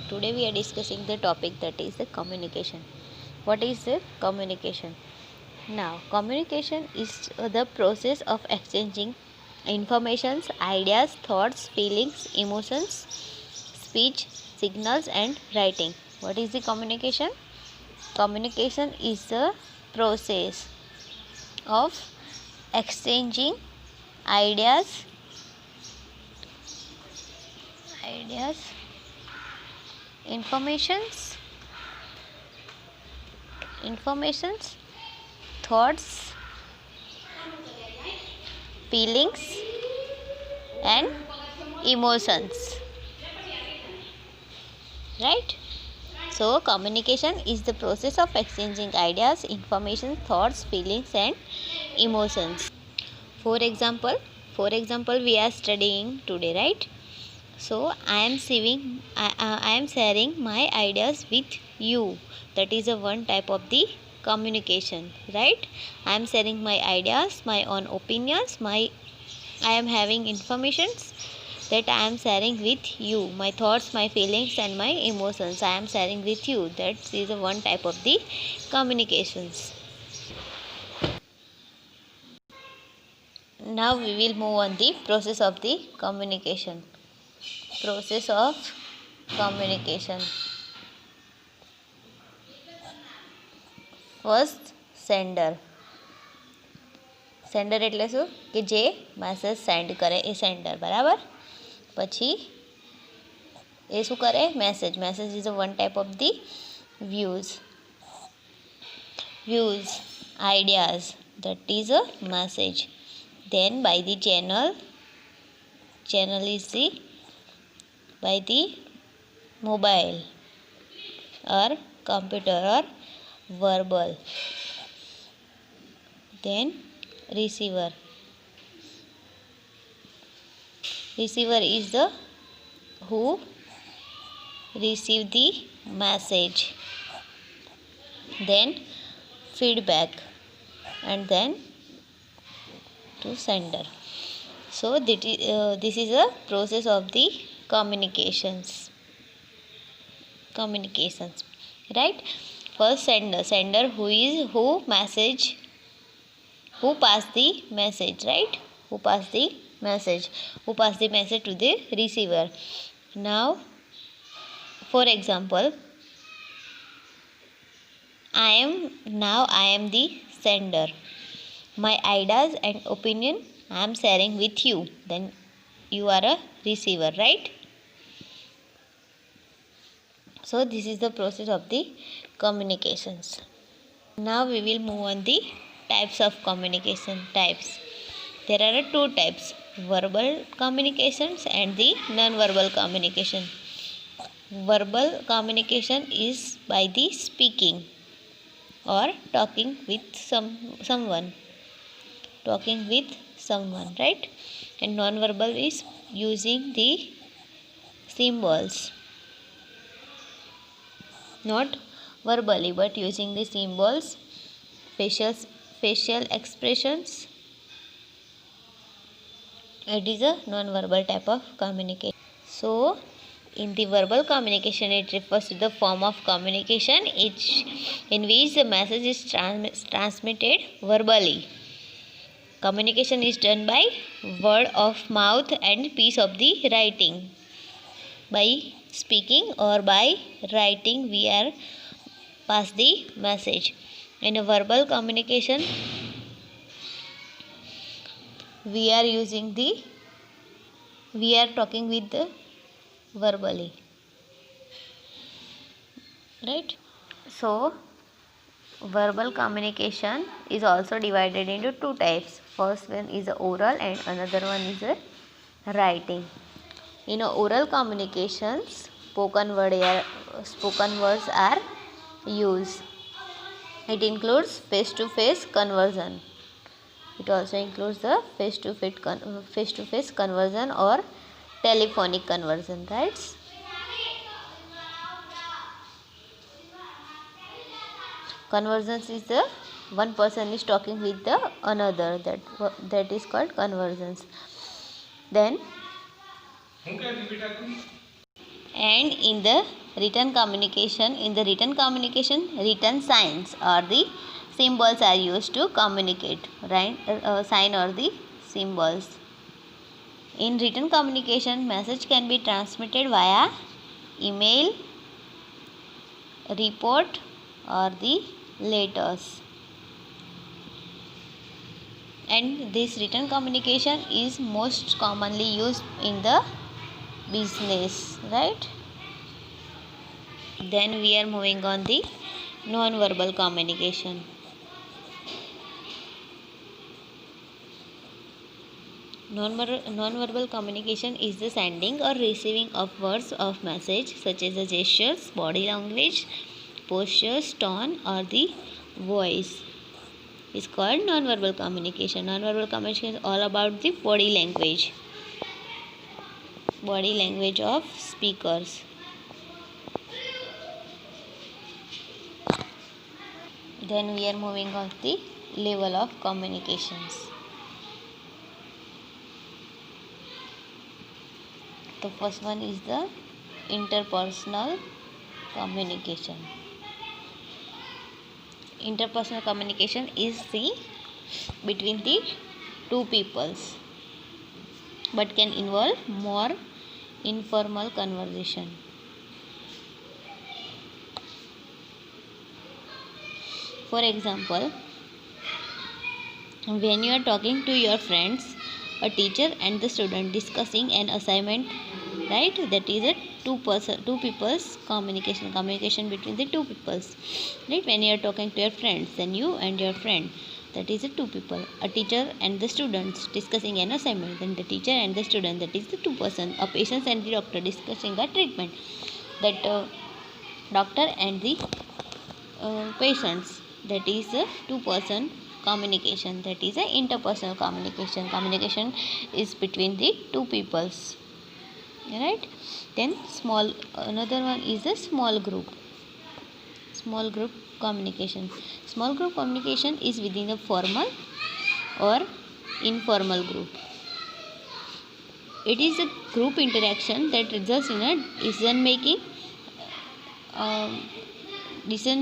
Today we are discussing the topic that is the communication. What is the communication? Now, communication is the process of exchanging informations, ideas, thoughts, feelings, emotions, speech, signals, and writing. What is the communication? Communication is the process of exchanging ideas, informations, thoughts, feelings, and emotions. Right? So, communication is the process of exchanging ideas, information, thoughts, feelings, and emotions. For example, we are studying today, right? So, I am sharing my ideas with you. That is a one type of the communication, right? I am sharing my ideas, my own opinions, I am having informations that I am sharing with you. My thoughts, my feelings, and my emotions I am sharing with you. That is a one type of the communications. Now we will move on the process of the communication. Process of communication. First, sender. Sender એટલે શું કે જે message send કરે એ sender, બરાબર. પછી એ શું કરે? Message is a one type of the views ideas, that is a message. Then by the channel is the by the mobile or computer or verbal. Then receiver is the who receive the message. Then feedback, and then to sender. So this is a process of the communications, right? First, sender who pass the message, right? Who pass the message to the receiver. Now, for example, I am the sender. My ideas and opinion I am sharing with you. Then you are a receiver, right? So this is the process of the communications. Now we will move on the types of communication types. There are two types: verbal communications and the non-verbal communication. Verbal communication is by the speaking or talking with someone, right? And non-verbal is using the symbols, not verbally but using the symbols, facial expressions. It is a non-verbal type of communication. So in the verbal communication, it refers to the form of communication in which the message is transmitted verbally. Communication is done by word of mouth and piece of the writing. By speaking or by writing, we are pass the message. In a verbal communication, we are talking with the verbally, right? So verbal communication is also divided into two types. First one is oral and another one is writing. In oral communications, spoken words are used. It includes face-to-face conversion. It also includes the face-to-face conversion or telephonic conversion, right? Conversions is the one person is talking with the another, that is called conversions. Then and in the Written communication. In the written communication, written signs or the symbols are used to communicate, right? Sign or the symbols. In written communication, message can be transmitted via email, report or the letters. And this written communication is most commonly used in the business, right? Then we are moving on the non-verbal communication. Non-verbal communication is the sending or receiving of words of message such as the gestures, body language, postures, tone or the voice. Is called non-verbal communication. Non-verbal communication is all about the body language of speakers. Then we are moving on to the level of communications. The first one is the interpersonal communication. Interpersonal communication is the between the two peoples, but can involve more informal conversation. For example, when you are talking to your friends, a teacher and the student discussing an assignment, right? That is a two people's communication between the two peoples, right? When you are talking to your friends, then you and your friend, that is a two people. A teacher and the students discussing an assignment, then the teacher and the student, that is the two person. A patient and the doctor discussing a treatment, that doctor and the patients, that is a two-person communication, that is a interpersonal communication is between the two peoples, right? Then another one is a small group communication. Small group communication is within a formal or informal group. It is a group interaction that results in a decision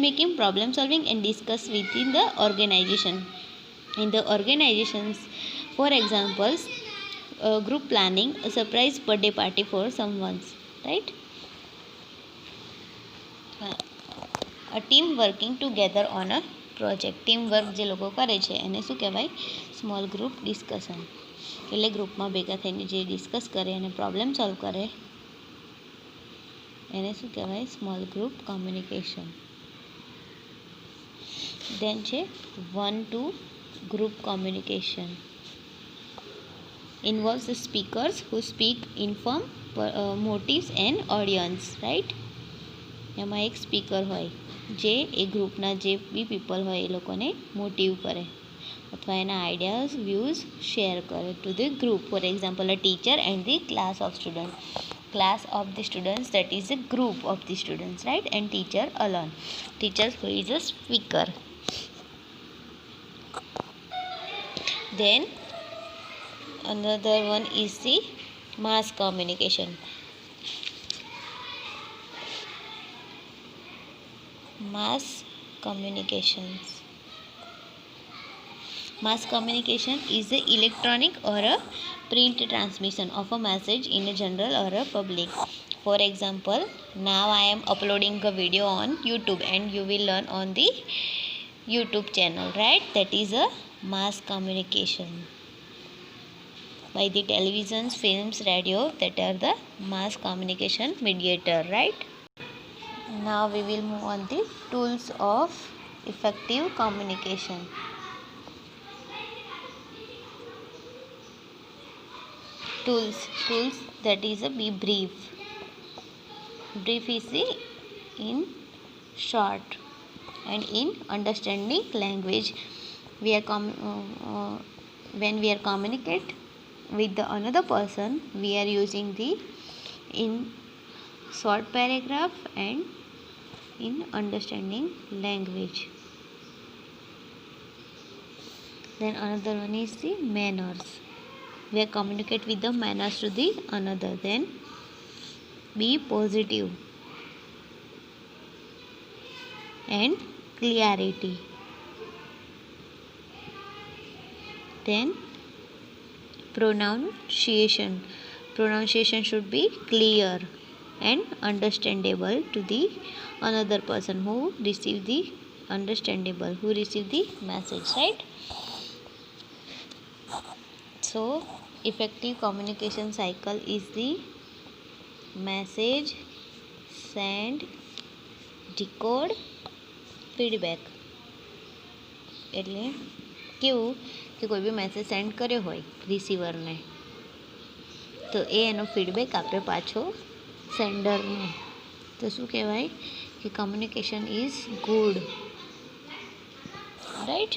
making, problem solving and discuss within the organization. In the organizations, for examples, group planning, a surprise birthday party for someone, right? A team working together on a project team work જે લોકો કરે છે એને શું કહેવાય? Small group discussion. એટલે ગ્રુપમાં ભેગા થઈને જે ડિસ્કસ કરે અને પ્રોબ્લેમ સોલ્વ કરે એને શું કહેવાય? Small group communication. દેન છે 1-2 group communication. Involves the speakers who speak, inform motives and audience, right? એમાં એક સ્પીકર હોય જે એ ગ્રુપના જે બી પીપલ હોય એ લોકોને મોટિવ કરે અથવા એના આઈડિયાઝ વ્યૂઝ શેર કરે to the group. For example, a teacher and the class of students that is the group of the students, right? And teacher alone. Teacher who is a speaker. Then another one is the mass communication. Mass communication is the electronic or a print transmission of a message in a general or a public. For example, now I am uploading a video on YouTube and you will learn on the YouTube channel, right? That is a mass communication. By the televisions, films, radio, that are the mass communication mediator, right? Now we will move on the tools of effective communication. Tools that is a be brief. Brief is the in short and in understanding language. When we are communicate with the another person, we are using the in short paragraph and in understanding language. Then another one is the manners. We communicate with the manners to the another. Then be positive. and clarity. Then pronunciation. Pronunciation should be clear and understandable to the another person who receive the message, right? So effective communication cycle is the message, send, decode, feedback. એટલે કેવું કે કોઈ બી message send કર્યો હોય રિસીવરને તો એનો feedback આપણે પાછો સેન્ડરને, તો શું કહેવાય કે કમ્યુનિકેશન ઇઝ ગુડ, રાઈટ.